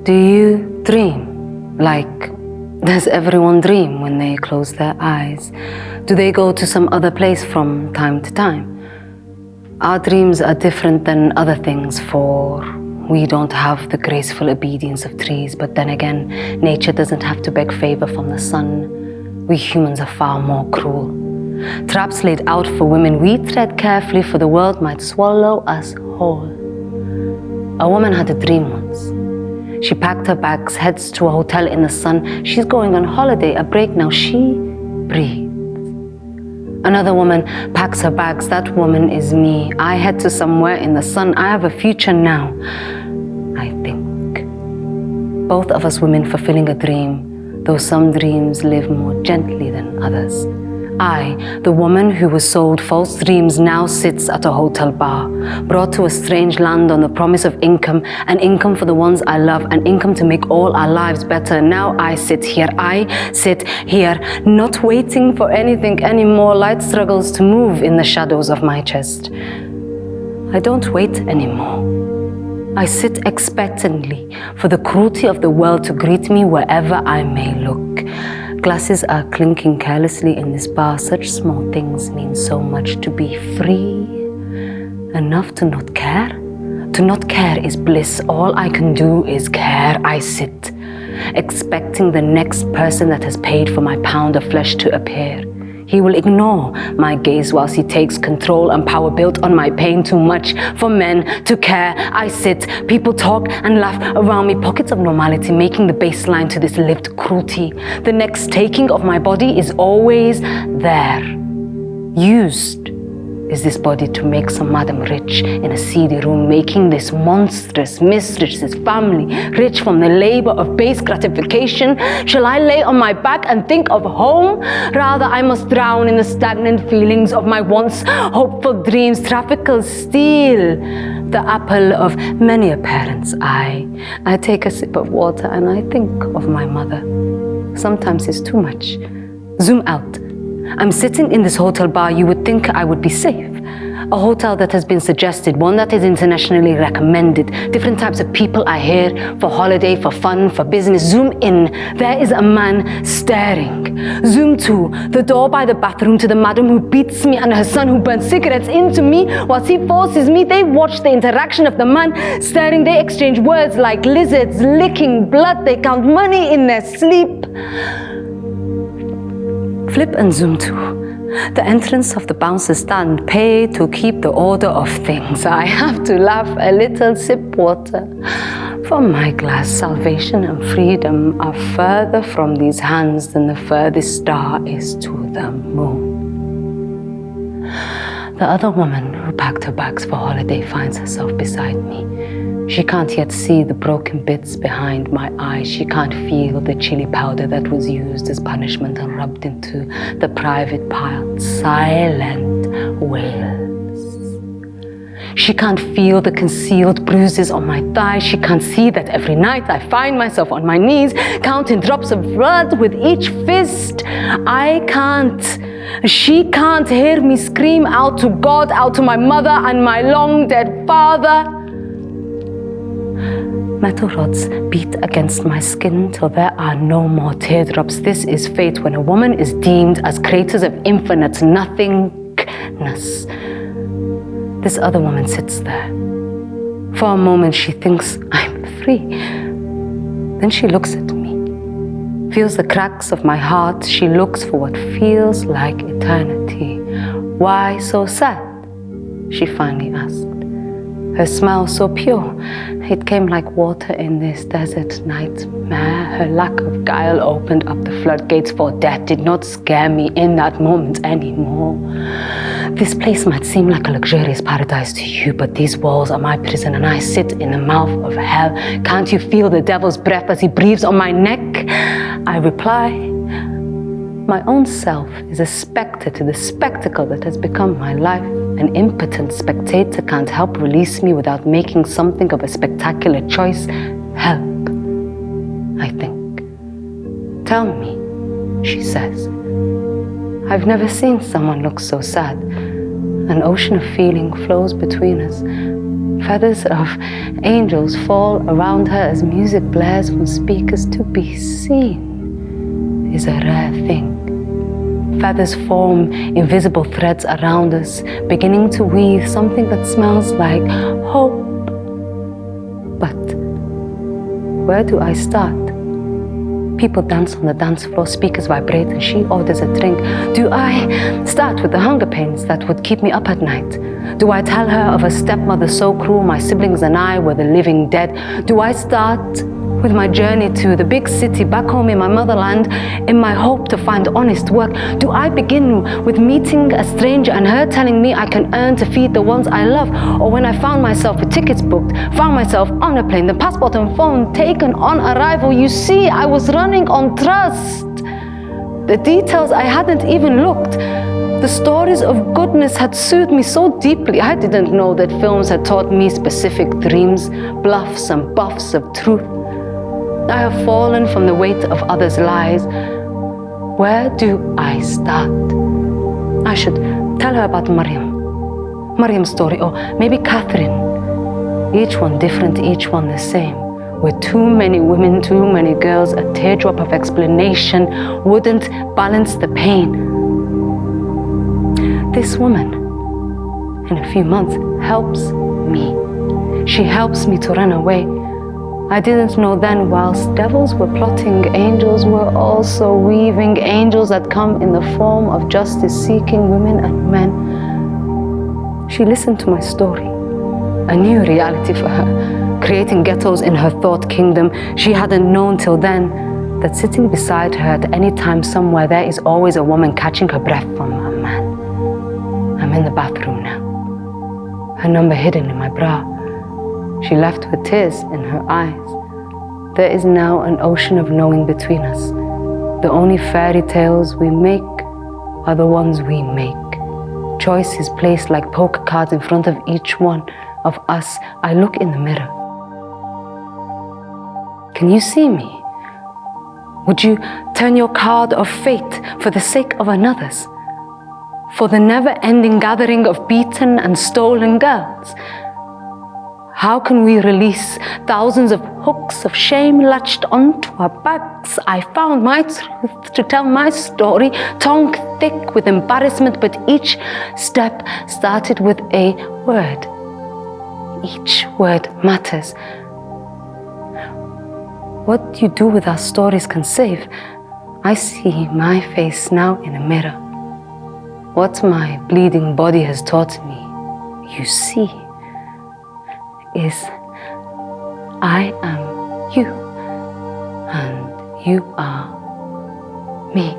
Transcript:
Do you dream? Like, does everyone dream when they close their eyes? Do they go to some other place from time to time? Our dreams are different than other things, for we don't have the graceful obedience of trees, but then again, nature doesn't have to beg favor from the sun. We humans are far more cruel. Traps laid out for women, we tread carefully, for the world might swallow us whole. A woman had a dream once. She packed her bags, heads to a hotel in the sun. She's going on holiday, a break now. She breathes. Another woman packs her bags. That woman is me. I head to somewhere in the sun. I have a future now, I think. Both of us women fulfilling a dream, though some dreams live more gently than others. I, the woman who was sold false dreams, now sits at a hotel bar, brought to a strange land on the promise of income, an income for the ones I love, an income to make all our lives better. Now I sit here, not waiting for anything anymore. Light struggles to move in the shadows of my chest. I don't wait anymore. I sit expectantly for the cruelty of the world to greet me wherever I may look. Glasses are clinking carelessly in this bar. Such small things mean so much. To be free enough to not care. To not care is bliss. All I can do is care. I sit, expecting the next person that has paid for my pound of flesh to appear. He will ignore my gaze whilst he takes control and power built on my pain. Too much for men to care. I sit, people talk and laugh around me. Pockets of normality making the baseline to this lived cruelty. The next taking of my body is always there. Used is this body to make some madam rich in a seedy room, making this monstrous mistress, this family, rich from the labor of base gratification. Shall I lay on my back and think of home? Rather, I must drown in the stagnant feelings of my once hopeful dreams. Traffickers steal the apple of many a parent's eye. I take a sip of water and I think of my mother. Sometimes it's too much. Zoom out. I'm sitting in this hotel bar. You would think I would be safe. A hotel that has been suggested, one that is internationally recommended. Different types of people are here for holiday, for fun, for business. Zoom in. There is a man staring. Zoom to the door by the bathroom, to the madam who beats me and her son who burns cigarettes into me whilst he forces me. They watch the interaction of the man staring. They exchange words like lizards licking blood. They count money in their sleep. Flip and zoom to the entrance of the bouncer stand. Pay to keep the order of things. I have to laugh a little, sip water from my glass. Salvation and freedom are further from these hands than the furthest star is to the moon. The other woman who packed her bags for holiday finds herself beside me. She can't yet see the broken bits behind my eyes. She can't feel the chili powder that was used as punishment and rubbed into the private parts. Silent wails. She can't feel the concealed bruises on my thighs. She can't see that every night I find myself on my knees, counting drops of blood with each fist. I can't. She can't hear me scream out to God, out to my mother and my long dead father. Metal rods beat against my skin till there are no more teardrops. This is fate when a woman is deemed as creators of infinite nothingness. This other woman sits there. For a moment she thinks I'm free. Then she looks at me, feels the cracks of my heart. She looks for what feels like eternity. Why so sad? She finally asked. Her smile so pure, it came like water in this desert nightmare. Her lack of guile opened up the floodgates for death, did not scare me in that moment anymore. This place might seem like a luxurious paradise to you, but these walls are my prison and I sit in the mouth of hell. Can't you feel the devil's breath as he breathes on my neck? I reply, my own self is a specter to the spectacle that has become my life. An impotent spectator can't help release me without making something of a spectacular choice. Help, I think. Tell me, she says. I've never seen someone look so sad. An ocean of feeling flows between us. Feathers of angels fall around her as music blares from speakers. To be seen is a rare thing. Feathers form invisible threads around us, beginning to weave something that smells like hope. But where do I start? People dance on the dance floor, speakers vibrate, and she orders a drink. Do I start with the hunger pains that would keep me up at night? Do I tell her of a stepmother so cruel my siblings and I were the living dead? Do I start with my journey to the big city back home in my motherland in my hope to find honest work? Do I begin with meeting a stranger and her telling me I can earn to feed the ones I love? Or when I found myself with tickets booked, found myself on a plane, the passport and phone taken on arrival? You see, I was running on trust. The details I hadn't even looked. The stories of goodness had soothed me so deeply. I didn't know that films had taught me specific dreams, bluffs and buffs of truth. I have fallen from the weight of others' lies. Where do I start? I should tell her about Mariam's story, or maybe Catherine. Each one different, each one the same. With too many women, too many girls, a teardrop of explanation wouldn't balance the pain. This woman, in a few months, helps me. She helps me to run away. I didn't know then, whilst devils were plotting, angels were also weaving, angels that come in the form of justice-seeking women and men. She listened to my story, a new reality for her, creating ghettos in her thought kingdom. She hadn't known till then that sitting beside her at any time somewhere there is always a woman catching her breath from a man. I'm in the bathroom now, her number hidden in my bra. She left with tears in her eyes. There is now an ocean of knowing between us. The only fairy tales we make are the ones we make. Choices placed like poker cards in front of each one of us. I look in the mirror. Can you see me? Would you turn your card of fate for the sake of another's? For the never-ending gathering of beaten and stolen girls? How can we release thousands of hooks of shame latched onto our backs? I found my truth to tell my story, tongue thick with embarrassment, but each step started with a word. Each word matters. What you do with our stories can save. I see my face now in a mirror. What my bleeding body has taught me, you see, is I am you, and you are me.